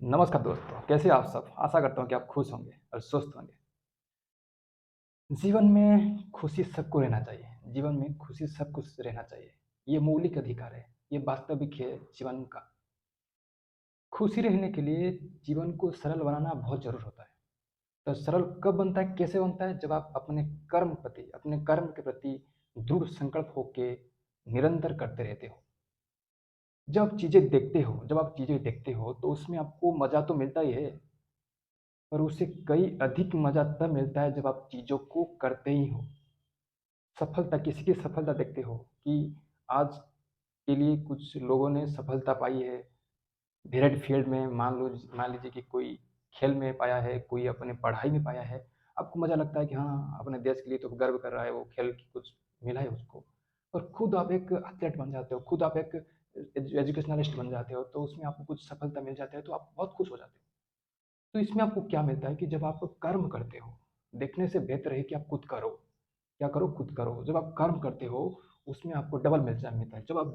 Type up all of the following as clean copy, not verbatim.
नमस्कार दोस्तों, कैसे आप सब? आशा करता हूँ कि आप खुश होंगे और स्वस्थ होंगे। जीवन में खुशी सबको रहना चाहिए। जीवन में खुशी सबको रहना चाहिए। ये मौलिक अधिकार है। ये वास्तविक है जीवन का। खुशी रहने के लिए जीवन को सरल बनाना बहुत ज़रूर होता है। तो सरल कब बनता है, कैसे बनता है? जब आप अपने कर्म के प्रति दृढ़ संकल्प होके निरंतर करते रहते हो। जब आप चीज़ें देखते हो तो उसमें आपको मज़ा तो मिलता ही है। पर उसे कई अधिक मज़ा तब मिलता है जब आप चीज़ों को करते ही हो। सफलता किसी की सफलता देखते हो कि आज के लिए कुछ लोगों ने सफलता पाई है वेरिएड फील्ड में। मान लीजिए कि कोई खेल में पाया है, कोई अपने पढ़ाई में पाया है। आपको मज़ा लगता है कि हाँ, अपने देश के लिए तो गर्व कर रहा है, वो खेल की कुछ मिला है उसको। और खुद आप एक एथलीट बन जाते हो, खुद आप एक एजुकेशनलिस्ट बन जाते हो, तो उसमें आपको कुछ सफलता मिल जाती है तो आप बहुत खुश हो जाते हो। तो इसमें आपको क्या मिलता है कि जब आप कर्म करते हो, देखने से बेहतर है कि आप खुद करो। क्या करो? खुद करो। जब आप कर्म करते हो, उसमें आपको डबल मिलता है। जब आप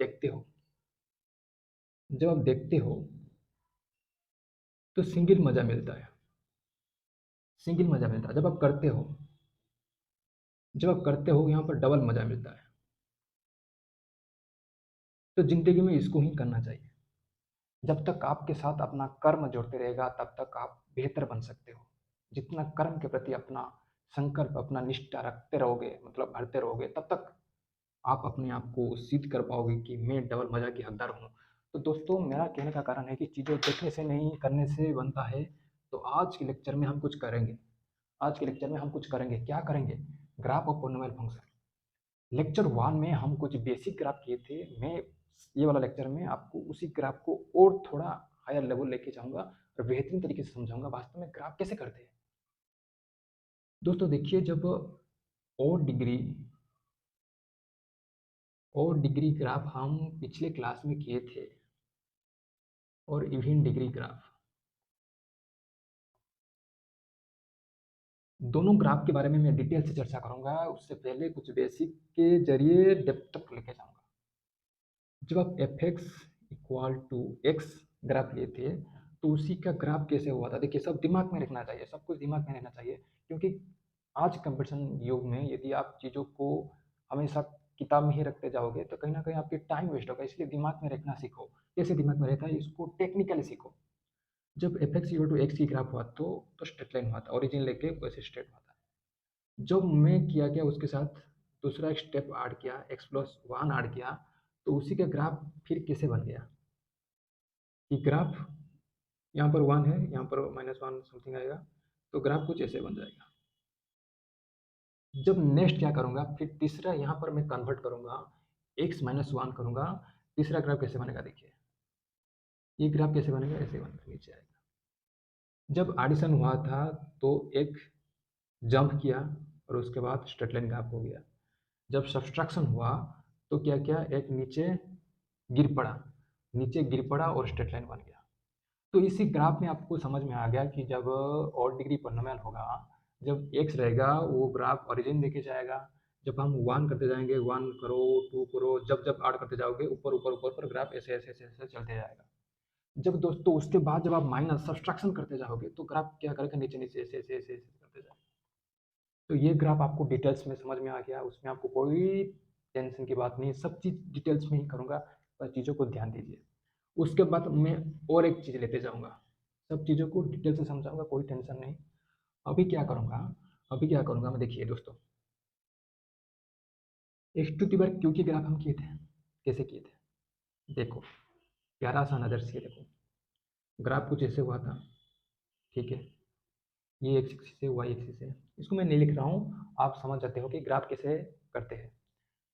देखते हो तो सिंगल मज़ा मिलता है। सिंगल मज़ा मिलता है। जब आप करते हो यहाँ पर डबल मज़ा मिलता है। तो ज़िंदगी में इसको ही करना चाहिए। जब तक आपके साथ अपना कर्म जोड़ते रहेगा, तब तक आप बेहतर बन सकते हो। जितना कर्म के प्रति अपना संकल्प, अपना निष्ठा रखते रहोगे, मतलब भरते रहोगे, तब तक आप अपने आप को सिद्ध कर पाओगे कि मैं डबल मज़ा की हकदार हूँ। तो दोस्तों, मेरा कहने का कारण है कि चीज़ें देखने से नहीं, करने से बनता है। तो आज के लेक्चर में हम कुछ करेंगे। क्या करेंगे? Graph of polynomial function. Lecture 1 में हम कुछ बेसिक ग्राफ किए थे। मैं ये वाला लेक्चर में आपको उसी ग्राफ को और थोड़ा हायर लेवल लेके जाऊँगा और बेहतरीन तरीके से समझाऊँगा वास्तव में ग्राफ कैसे करते हैं। दोस्तों देखिए, जब और डिग्री और डिग्री ग्राफ हम पिछले क्लास में किए थे, और इवन डिग्री ग्राफ, दोनों ग्राफ के बारे में मैं डिटेल से चर्चा करूंगा। उससे पहले कुछ बेसिक के जरिए डेप्थ तक लेके जाऊंगा। जब आप f x equal to x graph लिए थे, तो उसी का ग्राफ कैसे हुआ था? देखिए, सब दिमाग में रखना चाहिए, सब कुछ दिमाग में रहना चाहिए। क्योंकि आज कंपटीशन युग में यदि आप चीज़ों को हमेशा किताब में ही रखते जाओगे तो कहीं ना कहीं आपकी टाइम वेस्ट होगा। इसलिए दिमाग में रखना सीखो। कैसे दिमाग में रहता है, इसको टेक्निकली सीखो। जब f x equal to x की ग्राफ हुआ तो स्ट्रेट लाइन हुआ था, ओरिजिन लेके वैसे स्ट्रेट हुआ था। जब मैं किया गया उसके साथ दूसरा एक स्टेप ऐड किया, एक्स प्लस वन ऐड किया, तो उसी का ग्राफ फिर कैसे बन गया कि ग्राफ यहाँ पर वन है, यहाँ पर माइनस वन समथिंग आएगा, तो ग्राफ कुछ ऐसे बन जाएगा। जब नेक्स्ट क्या करूँगा, फिर तीसरा यहाँ पर मैं कन्वर्ट करूँगा, एक्स माइनस वन करूँगा। तीसरा ग्राफ कैसे बनेगा? देखिए, ये ग्राफ कैसे बनेगा? ऐसे बनेगा, नीचे आएगा। जब एडिशन हुआ था तो एक जंप किया और उसके बाद स्ट्रेट लाइन ग्राफ हो गया। जब सब्सट्रैक्शन हुआ तो क्या किया, एक गिर पड़ा नीचे गिर पड़ा और स्ट्रेट लाइन बन गया। तो इसी ग्राफ में आपको समझ में आ गया कि जब और डिग्री पॉलिनोमियल होगा, जब एक्स रहेगा वो ग्राफ ओरिजिन लेके जाएगा। जब हम वन करते जाएंगे, वन करो, टू करो, जब जब ऐड करते जाओगे, ऊपर ऊपर ऊपर पर ग्राफ ऐसे ऐसे ऐसे ऐसे चलते जाएगा। जब दोस्तों उसके बाद जब आप माइनस सब्सट्रैक्शन करते जाओगे तो ग्राफ क्या करेगा, नीचे नीचे ऐसे ऐसे ऐसे ऐसे करते जाएगा। तो ये ग्राफ आपको डिटेल्स में समझ में आ गया, उसमें आपको कोई टेंशन की बात नहीं, सब चीज़ डिटेल्स में ही करूँगा। पर चीज़ों को ध्यान दीजिए। उसके बाद मैं और एक चीज़ लेते जाऊँगा, सब चीज़ों को डिटेल से समझाऊँगा, कोई टेंशन नहीं। अभी क्या करूँगा अभी क्या करूँगा मैं, देखिए दोस्तों, x to the power q की ग्राफ हम किए थे। कैसे किए थे? देखो, प्यारा सा नज़र से देखो। ग्राफ कुछ ऐसे हुआ था, ठीक है। ये एक्स एक्सिस है, वाई एक्सिस है। इसको मैं नहीं लिख रहा हूँ, आप समझ जाते हो कि ग्राफ कैसे करते हैं।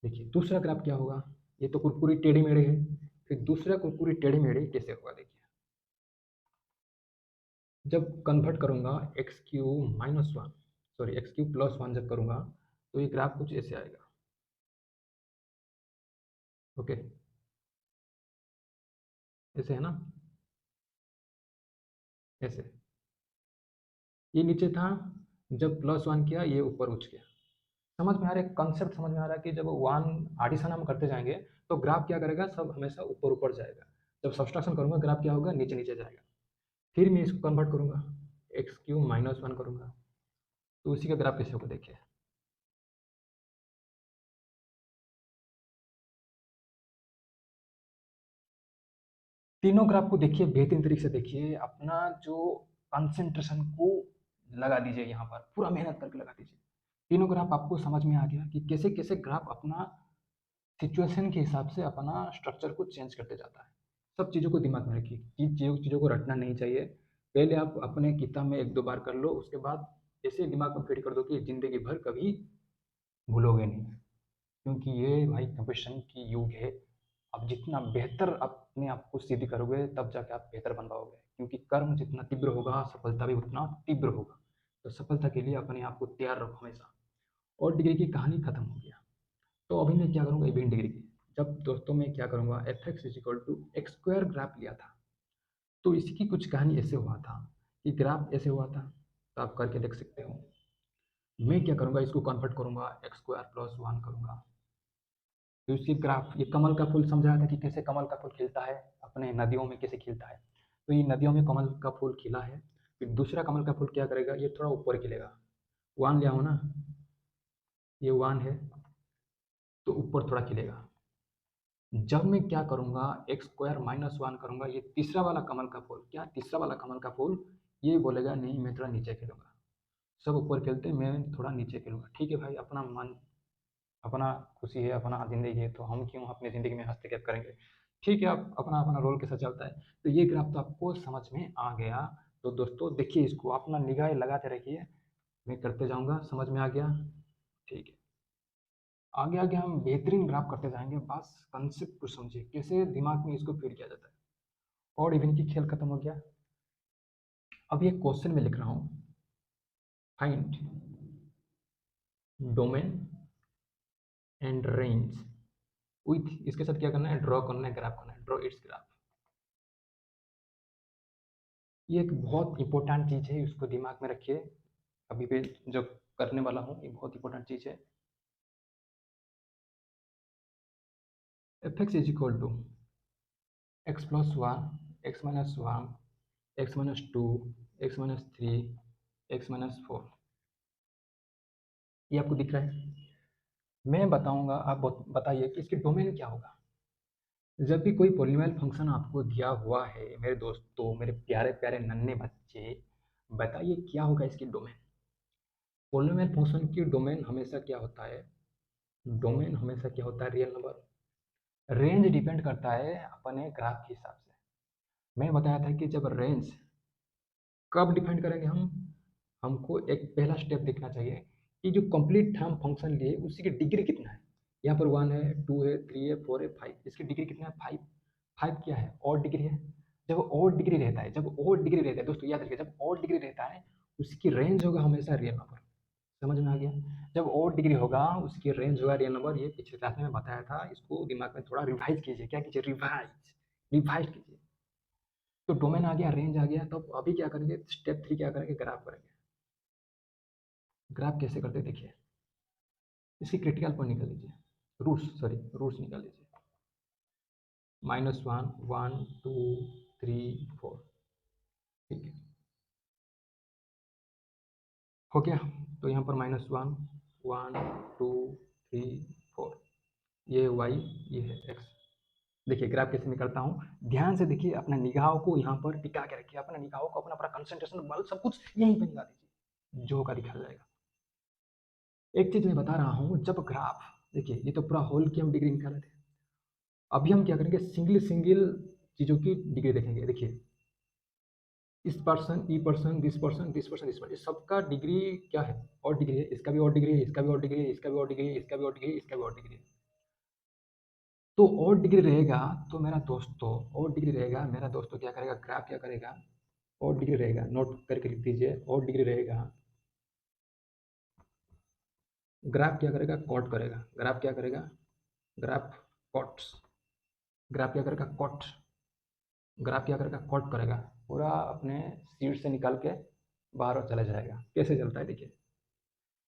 देखिए, दूसरा ग्राफ क्या होगा? ये तो कुरकुरी टेढ़ी मेढ़ी है। फिर दूसरा कुरकुरी टेढ़ी मेढ़ी कैसे होगा? देखिए, जब कन्वर्ट करूंगा x Q minus one, sorry x Q plus one जब करूंगा, तो ये ग्राफ कुछ ऐसे आएगा। ओके, ऐसे है ना, ऐसे। ये नीचे था, जब प्लस वन किया ये ऊपर उठ गया। समझ में आ रहा है? कंसेप्ट समझ में आ रहा है कि जब वन एडिशन हम करते जाएंगे तो ग्राफ क्या करेगा, सब हमेशा ऊपर ऊपर जाएगा। जब सब्सट्रैक्शन करूंगा, ग्राफ क्या होगा, नीचे नीचे जाएगा। फिर मैं इसको कन्वर्ट करूँगा, एक्स क्यूब माइनस वन करूँगा, तो उसी का ग्राफ कैसे होगा देखिए। तीनों ग्राफ को देखिए, बेहतरीन तरीके से देखिए, अपना जो कंसंट्रेशन को लगा दीजिए, यहाँ पर पूरा मेहनत करके लगा दीजिए। तीनों ग्राफ आपको समझ में आ गया कि कैसे कैसे ग्राफ अपना सिचुएशन के हिसाब से अपना स्ट्रक्चर को चेंज करते जाता है। सब चीज़ों को दिमाग में रखिए, चीज़ों को रटना नहीं चाहिए। पहले आप अपने किताब में एक दो बार कर लो, उसके बाद ऐसे दिमाग में फिट कर दो कि ज़िंदगी भर कभी भूलोगे नहीं। क्योंकि ये भाई कंपटीशन की युग है। आप जितना बेहतर अपने आप को सिद्ध करोगे, तब जाके आप बेहतर बन पाओगे। क्योंकि कर्म जितना तीव्र होगा, सफलता भी उतना तीव्र होगा। तो सफलता के लिए अपने आप को तैयार रखो हमेशा। और डिग्री की कहानी खत्म हो गया। तो अभी मैं क्या करूँगा, इवेंट डिग्री की। जब दोस्तों मैं क्या करूँगा, f x is equal to x square graph लिया था, तो इसकी कुछ कहानी ऐसे हुआ था कि ग्राफ ऐसे हुआ था, तो आप करके देख सकते हो। मैं क्या करूँगा, इसको कन्वर्ट करूँगा, एक्स स्क्वायर प्लस वन करूँगा। तो इसकी ग्राफ, ये कमल का फूल समझाया था कि कैसे कमल का फूल खिलता है, अपने नदियों में कैसे खिलता है। तो ये नदियों में कमल का फूल खिला है। फिर दूसरा कमल का फूल क्या करेगा, ये थोड़ा ऊपर खिलेगा। वन लिया हो ना, ये वन है, तो ऊपर थोड़ा खिलेगा। जब मैं क्या करूँगा, एक्स स्क्वायर माइनस वन करूँगा, ये तीसरा वाला कमल का फूल, क्या तीसरा वाला कमल का फूल, ये बोलेगा नहीं मैं थोड़ा नीचे खिलूँगा। सब ऊपर खेलते हैं, मैं थोड़ा नीचे खेलूँगा। ठीक है भाई, अपना मन, अपना खुशी है, अपना ज़िंदगी है, तो हम क्यों अपनी ज़िंदगी में हस्तक्षेप करेंगे। ठीक है, आप अपना अपना रोल कैसा चलता है। तो ये ग्राफ तो आपको समझ में आ गया। तो दोस्तों देखिए, इसको अपना निगाह लगाते रखिए, मैं करते जाऊँगा। समझ में आ गया? ठीक है। आगे आगे हम बेहतरीन ग्राफ करते जाएंगे। बस कंसेप्ट को समझिए, कैसे दिमाग में इसको फीड किया जाता है। और इवन की खेल खत्म हो गया। अब ये क्वेश्चन में लिख रहा हूँ, find domain and range with, इसके साथ क्या करना है, ड्रॉ करना है, ग्राफ करना है, ड्रॉ इट्स ग्राफ। ये एक बहुत इंपॉर्टेंट चीज़ है, इसको दिमाग में रखिए। अभी भी जो करने वाला हूँ, ये बहुत इंपॉर्टेंट चीज़ है। F x is equal to x plus one, x minus one, x minus two, x minus three, x minus four. ये आपको दिख रहा है? मैं बताऊंगा, आप बताइए कि इसकी डोमेन क्या होगा। जब भी कोई पॉलिनोमियल फंक्शन आपको दिया हुआ है मेरे दोस्तों, मेरे प्यारे प्यारे नन्हे बच्चे, बताइए क्या होगा इसकी डोमेन। पॉलिनोमियल फंक्शन की डोमेन हमेशा क्या होता है, डोमेन हमेशा क्या होता है, रियल नंबर। रेंज डिपेंड करता है अपने ग्राफ के हिसाब से। मैं बताया था कि जब रेंज कब डिफाइन करेंगे हम, हमको एक पहला स्टेप देखना चाहिए कि जो कंप्लीट हम फंक्शन लिए उसी की डिग्री कितना है। यहाँ पर वन है, टू है, थ्री है, फोर है, फाइव, इसकी डिग्री कितना है, फाइव। फाइव क्या है, और डिग्री है। जब और डिग्री रहता है, जब और डिग्री रहता है दोस्तों, याद रखिए, जब और डिग्री रहता है उसकी रेंज होगा हमेशा रियल नंबर। समझ में आ गया? जब और डिग्री होगा उसकी रेंज होगा रियल नंबर। ये पिछले क्लास में बताया था, इसको दिमाग में थोड़ा रिवाइज कीजिए। क्या कीजिए, रिवाइज, रिवाइज कीजिए। तो डोमेन आ गया, रेंज आ गया, तो अभी क्या करेंगे, स्टेप थ्री क्या करेंगे, ग्राफ करेंगे। ग्राफ कैसे करते हैं देखिए, इसकी क्रिटिकल पॉइंट निकाल लीजिए, रूट्स, सॉरी रूट्स निकाल लीजिए। Minus one, one, two, three, four. ठीक है, हो गया। तो यहाँ पर minus one, one, two, three, four, ये वाई, ये है एक्स। देखिए ग्राफ कैसे निकलता हूँ, ध्यान से देखिए, अपना निगाहों को यहाँ पर टिका के रखिए, अपना निगाहों को, अपना पूरा कंसंट्रेशन बल सब कुछ यहीं पर निकाल दीजिए, जो होगा दिखा जाएगा। एक चीज मैं बता रहा हूँ, जब ग्राफ, देखिए ये तो पूरा होल की हम डिग्री निकाले थे। अभी हम क्या करेंगे, सिंगल सिंगल चीज़ों की डिग्री देखेंगे। देखिए इस person, E person, this person, this person, this person, सबका डिग्री क्या है, और डिग्री है। इसका भी और डिग्री है, इसका भी और डिग्री है, इसका भी और डिग्री है, इसका भी और डिग्री है, इसका भी और डिग्री है। तो और डिग्री रहेगा, तो मेरा दोस्तों और डिग्री रहेगा, मेरा दोस्तों क्या करेगा, ग्राफ क्या करेगा, और डिग्री रहेगा। नोट करके लिख दीजिए, और डिग्री रहेगा, ग्राफ क्या करेगा, कॉट करेगा। ग्राफ क्या करेगा, ग्राफ कॉट्स। ग्राफ क्या करेगा, कॉट। ग्राफ क्या करेगा, कॉट करेगा, पूरा अपने सीट से निकाल के बाहर चला जाएगा। कैसे चलता है देखिए,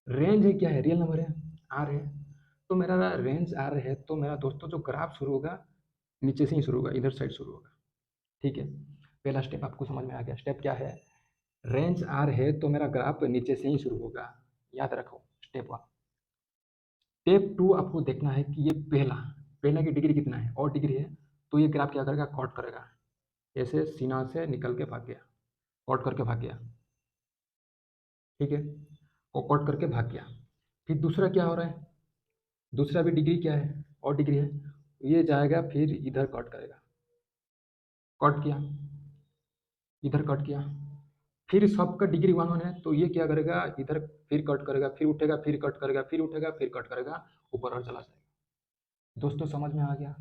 रेंज है, क्या है, रियल नंबर है, आर है। तो मेरा रेंज आर है, तो मेरा दोस्तों जो ग्राफ शुरू होगा नीचे से ही शुरू होगा, इधर साइड शुरू होगा। ठीक है, पहला स्टेप आपको समझ में आ गया। स्टेप क्या है, रेंज आर है तो मेरा ग्राफ नीचे से ही शुरू होगा, याद रखो स्टेप वन। स्टेप टू आपको देखना है कि ये पहला पहला की डिग्री कितना है, और डिग्री है तो ये ग्राफ क्या करेगा, कॉट करेगा, ऐसे सीना से निकल के भाग गया, कॉट करके भाग गया, ठीक है, और कॉट करके भाग गया। फिर दूसरा क्या हो रहा है, दूसरा भी डिग्री क्या है, और डिग्री है, ये जाएगा फिर इधर कट करेगा, कट किया, इधर कट किया, फिर सबका डिग्री वन वन है तो ये क्या करेगा, इधर फिर कट करेगा, फिर उठेगा, फिर कट करेगा, फिर उठेगा, फिर कट करेगा, ऊपर और चला जाएगा। दोस्तों समझ में आ गया।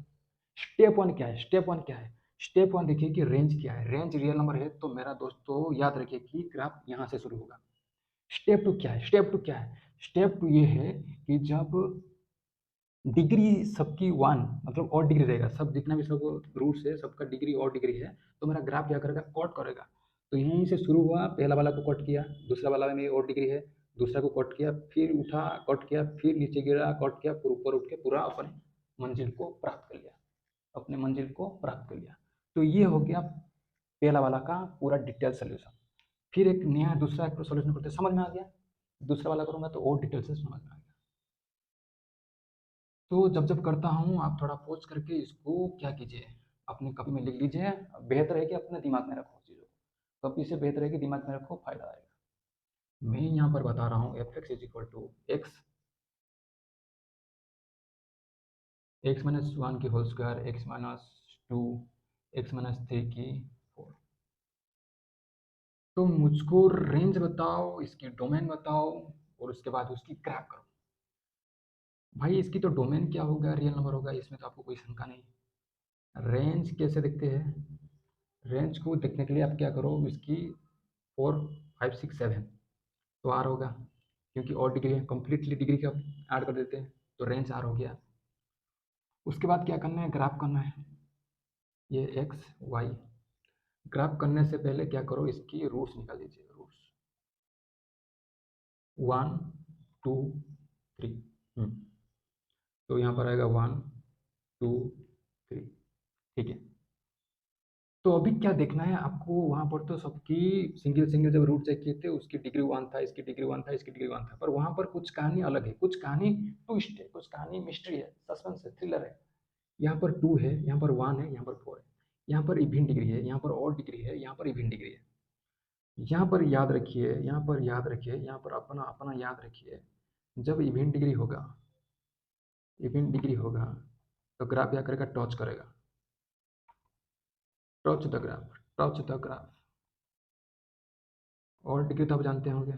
स्टेप वन क्या है, स्टेप वन क्या है, स्टेप वन देखिए कि रेंज क्या है, रेंज रियल नंबर है तो मेरा दोस्तों याद रखिए कि ग्राफ यहाँ से शुरू होगा। स्टेप टू क्या है, स्टेप टू क्या है, स्टेप टू ये है कि जब डिग्री सबकी वन मतलब और डिग्री रहेगा, सब जितना भी सब रूट्स है सबका डिग्री और डिग्री है, तो मेरा ग्राफ क्या करेगा, कट करेगा। तो यहीं से शुरू हुआ, पहला वाला को कट किया, दूसरा वाला में और डिग्री है, दूसरा को कट किया, फिर उठा कट किया, फिर नीचे गिरा कट किया, फिर ऊपर उठ के पूरा अपने मंजिल को प्राप्त कर लिया, अपने मंजिल को प्राप्त कर लिया। तो ये हो गया पहला वाला का पूरा डिटेल सोल्यूशन। फिर एक नया दूसरा एक सोल्यूशन करते समझ में आ गया, दूसरा वाला करूंगा तो और डिटेल से समझ में आ गया। तो जब जब करता हूँ आप थोड़ा पॉज करके इसको क्या कीजिए, अपने कॉपी में लिख लीजिए। बेहतर है कि अपने दिमाग में रखो चीज़ों को, कॉपी से बेहतर है कि दिमाग में रखो, फायदा आएगा। मैं यहाँ पर बता रहा हूँ F x is equal to x minus one की whole square, X minus two, x minus three की फोर। तो मुझको रेंज बताओ, इसकी डोमेन बताओ, और उसके बाद उसकी ग्राफ करो। भाई इसकी तो डोमेन क्या होगा, रियल नंबर होगा, इसमें तो आपको कोई शंका नहीं। रेंज कैसे देखते हैं, रेंज को देखने के लिए आप क्या करो, इसकी 4 5 6 7 तो आर होगा, क्योंकि और डिग्री है, कंप्लीटली डिग्री का ऐड कर देते हैं तो रेंज आर हो गया। उसके बाद क्या करना है, ग्राफ करना है, ये एक्स वाई। ग्राफ करने से पहले क्या करो, इसकी रूट्स निकाल दीजिए, रूट्स 1 2 3। तो यहाँ पर आएगा 1 2 3, ठीक है। तो अभी क्या देखना है आपको, वहाँ पर तो सबकी सिंगल सिंगल जब रूट चेक किए थे उसकी डिग्री वन था, इसकी डिग्री वन था, इसकी डिग्री वन था, पर वहाँ पर कुछ कहानी अलग है, कुछ कहानी ट्विस्ट है, कुछ कहानी मिस्ट्री है, सस्पेंस है, थ्रिलर है। यहाँ पर टू है, यहाँ पर वन है, यहाँ पर फोर है, यहाँ पर इवन डिग्री है, यहाँ पर और डिग्री है, यहाँ पर इवन डिग्री है। यहाँ पर याद रखिए, यहाँ पर याद रखिए, यहाँ पर अपना अपना याद रखिए, जब इवन डिग्री होगा, इवन डिग्री होगा तो ग्राफ क्या करेगा, टच करेगा, touch the graph, touch the graph. और डिग्री तो आप जानते होंगे,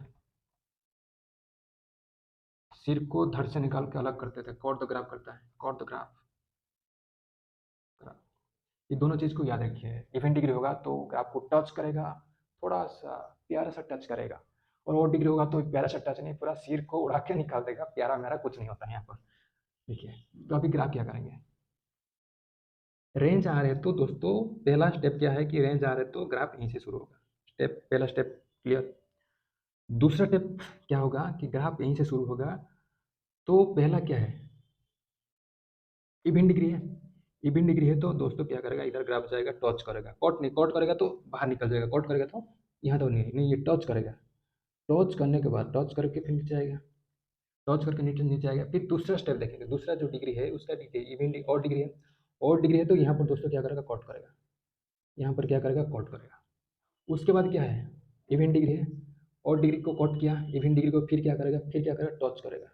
सिर को धड़ से निकाल के अलग करते थे, कॉट द ग्राफ करता है, कॉट द ग्राफ, ग्राफ। ये दोनों चीज़ को याद रखिए, इवन डिग्री होगा तो ग्राफ को टच करेगा, थोड़ा सा प्यारा सा टच करेगा, और और डिग्री होगा तो प्यारा सा टच नहीं, पूरा सिर को उड़ा के निकाल देगा, प्यारा मेरा कुछ नहीं होता है यहाँ पर। देखिए, तो अभी ग्राफ क्या करेंगे, रेंज आ रहे तो दोस्तों पहला स्टेप क्या है कि रेंज आ रहे तो ग्राफ यहीं से शुरू होगा, स्टेप पहला स्टेप क्लियर। दूसरा स्टेप क्या होगा कि ग्राफ यहीं से शुरू होगा, तो पहला क्या है, इवन डिग्री है, इवन डिग्री है तो दोस्तों क्या करेगा, इधर ग्राफ जाएगा, टच करेगा, कट नहीं, कट करेगा तो बाहर निकल जाएगा, कट करेगा तो यहाँ तो नहीं नहीं, ये टच करेगा, टच करने के बाद टच करके फिर नीचे आएगा, टच करके नीचे नीचे आएगा। फिर दूसरा स्टेप देखेंगे, दूसरा जो डिग्री है उसका डिग्री इवन और डिग्री है, और डिग्री है तो यहाँ पर दोस्तों क्या करेगा, कट करेगा, यहाँ पर क्या करेगा, कट करेगा। उसके बाद क्या है, इवन डिग्री है, और डिग्री को कट किया, इवन डिग्री को फिर क्या करेगा, फिर क्या करेगा, टच करेगा,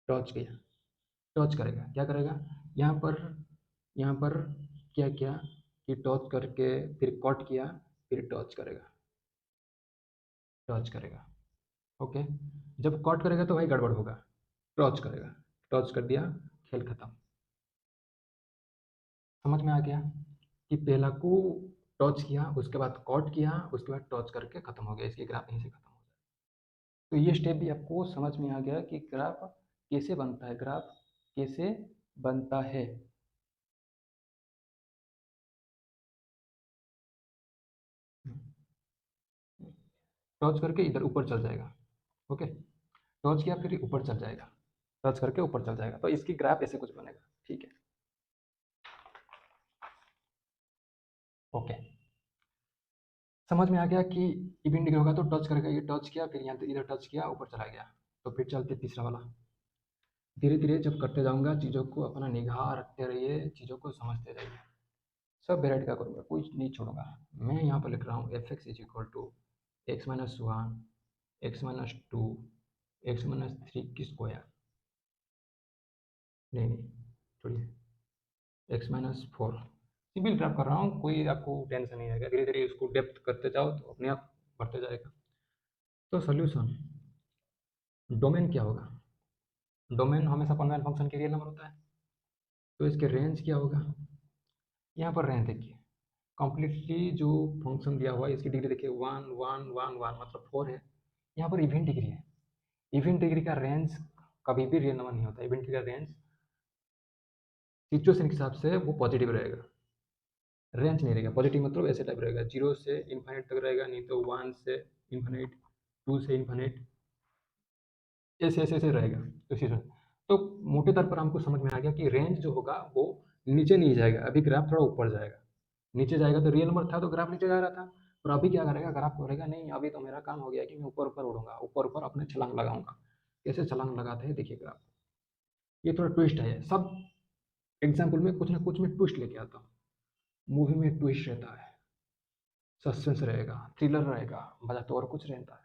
टच किया, टच करेगा, क्या करेगा, यहाँ पर, यहाँ पर क्या किया कि टच करके फिर कट किया, फिर टच करेगा, टच करेगा, ओके। जब कट करेगा तो भाई गड़बड़ होगा, टच करेगा, टच कर दिया, खेल खत्म। समझ में आ गया कि पहला को टच किया, उसके बाद कट किया, उसके बाद टच करके खत्म हो गया, इसकी ग्राफ यहीं से खत्म हो जाए। तो ये स्टेप भी आपको समझ में आ गया कि ग्राफ कैसे बनता है, ग्राफ कैसे बनता है। टच करके इधर ऊपर चल जाएगा, ओके, टच किया फिर ऊपर चल जाएगा, टच करके ऊपर चल जाएगा, तो इसकी ग्राफ ऐसे कुछ बनेगा, ठीक है। ओके, समझ में आ गया कि इवन डिग्री होगा तो टच करेगा, ये टच किया, फिर यहाँ इधर टच किया, ऊपर चला गया। तो फिर चलते तीसरा वाला। धीरे धीरे जब करते जाऊंगा चीज़ों को, अपना निगाह रखते रहिए, चीज़ों को समझते जाइए। सब वेराइटी का करूँगा, कोई नहीं छोड़ूंगा। मैं यहाँ पर लिख रहा हूँ F x is equal to x minus one, x minus two, x minus three की स्क्वायर, नहीं छोड़िए, x minus four. Simple graph कर रहा हूँ, कोई आपको टेंशन नहीं आएगा। धीरे धीरे इसको डेप्थ करते जाओ तो अपने आप बढ़ते जाएगा। तो सोल्यूशन, डोमेन क्या होगा? डोमेन हमेशा कॉन्वेंट फंक्शन के रियल नंबर होता है, तो इसके रेंज क्या होगा? यहाँ पर रेंज देखिए, कम्प्लीटली जो फंक्शन दिया हुआ है इसकी डिग्री देखिए 1 1 1 1 मतलब 4 है। यहाँ पर इवेंट डिग्री है, इवेंट डिग्री का रेंज कभी भी रियल नंबर नहीं होता। इवेंट डिग्री का रेंज सिचुएशन के हिसाब से वो पॉजिटिव रहेगा, रेंज नहीं रहेगा। पॉजिटिव मतलब ऐसे टाइप रहेगा, 0 से इन्फाइनाइट तक रहेगा, नहीं तो 1 से इन्फाइनाइट, 2 से इन्फाइनाइट, ऐसे ऐसे ऐसे रहेगा। तो सिचुएशन, तो मोटे तौर पर हमको समझ में आ गया कि रेंज जो होगा वो नीचे नहीं जाएगा, अभी ग्राफ थोड़ा ऊपर जाएगा। नीचे जाएगा तो रियल नंबर था तो ग्राफ नीचे जा रहा था, और अभी क्या करेगा, ग्राफ करेगा नहीं, अभी तो मेरा काम हो गया कि मैं ऊपर ऊपर उड़ूंगा, ऊपर ऊपर अपने छलांग लगाऊंगा। कैसे छलांग लगाते हैं देखिए ग्राफ, ये थोड़ा ट्विस्ट है सब एग्जाम्पल में, कुछ ना कुछ मैं ट्विस्ट लेके आता हूँ। मूवी में ट्विस्ट रहता है, सस्पेंस रहेगा, थ्रिलर रहेगा, मजा तो और कुछ रहता है,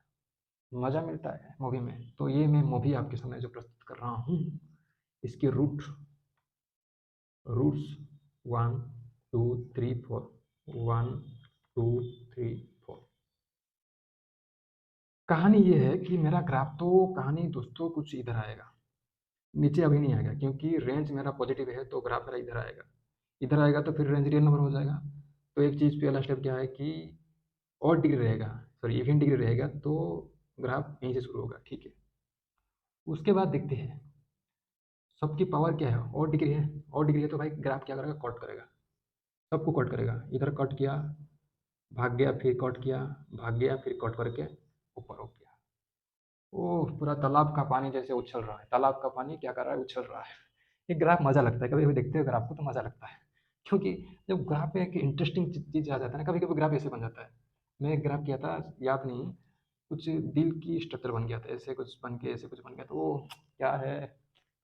मजा मिलता है मूवी में। तो ये मैं मूवी आपके सामने जो प्रस्तुत कर रहा हूँ, इसके रूट्स 1 2 3 4, 1 2 3 4। कहानी ये है कि मेरा ग्राफ, तो कहानी दोस्तों कुछ इधर आएगा, नीचे अभी नहीं आएगा, क्योंकि रेंज मेरा पॉजिटिव है तो ग्राफ मेरा इधर आएगा। इधर आएगा तो फिर रेंज रियल नंबर हो जाएगा। तो एक चीज़ पहला स्टेप क्या है कि और डिग्री रहेगा, सॉरी इवन डिग्री रहेगा, तो ग्राफ यहीं से शुरू होगा, ठीक है। उसके बाद देखते हैं सबकी पावर क्या है, और डिग्री है, और डिग्री है तो भाई ग्राफ क्या करेगा, कट करेगा, सबको कट करेगा। इधर कट किया, भाग गया, फिर कट किया, भाग गया, फिर कट करके ऊपर हो गया। ओह, पूरा तालाब का पानी जैसे उछल रहा है, तालाब का पानी क्या कर रहा है, उछल रहा है। ये ग्राफ मजा लगता है, कभी कभी देखते हो ग्राफ को तो मजा लगता है, क्योंकि जब ग्राफ में एक इंटरेस्टिंग चीज आ जाता है ना, कभी कभी ग्राफ ऐसे बन जाता है। मैं एक ग्राफ किया था, याद नहीं, कुछ दिल की स्ट्रक्चर बन गया था, ऐसे कुछ बन के ऐसे कुछ बन गया, तो वो क्या है,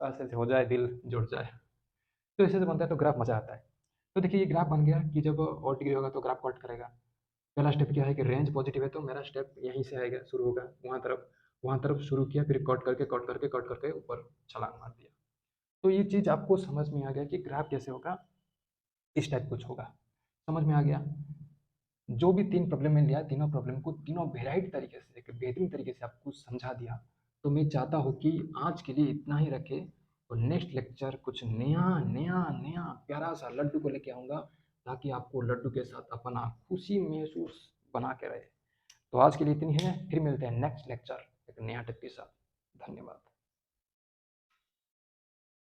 ऐसे ऐसे हो जाए, दिल जुड़ जाए, तो ऐसे से बनता है तो ग्राफ मजा आता है। तो देखिए ये ग्राफ बन गया कि जब और डिग्री होगा तो ग्राफ कट करेगा। पहला स्टेप क्या है कि रेंज पॉजिटिव है तो मेरा स्टेप यहीं से आएगा, शुरू होगा वहाँ तरफ शुरू किया, फिर कट करके ऊपर छलांग मार दिया। तो ये चीज़ आपको समझ में आ गया कि ग्राफ कैसे होगा, इस टाइप कुछ होगा, समझ में आ गया। जो भी 3 प्रॉब्लम में लिया, तीनों प्रॉब्लम को तीनों वेराइट तरीके से, एक बेहतरीन तरीके से आपको समझा दिया। तो मैं चाहता हूँ कि आज के लिए इतना ही रखें, और नेक्स्ट लेक्चर कुछ नया नया नया प्यारा सा लड्डू को लेके आऊँगा, ताकि आपको लड्डू के साथ अपना खुशी महसूस बना के रहे। तो आज के लिए इतनी है, फिर मिलते हैं नेक्स्ट लेक्चर एक नया टिप के साथ। धन्यवाद।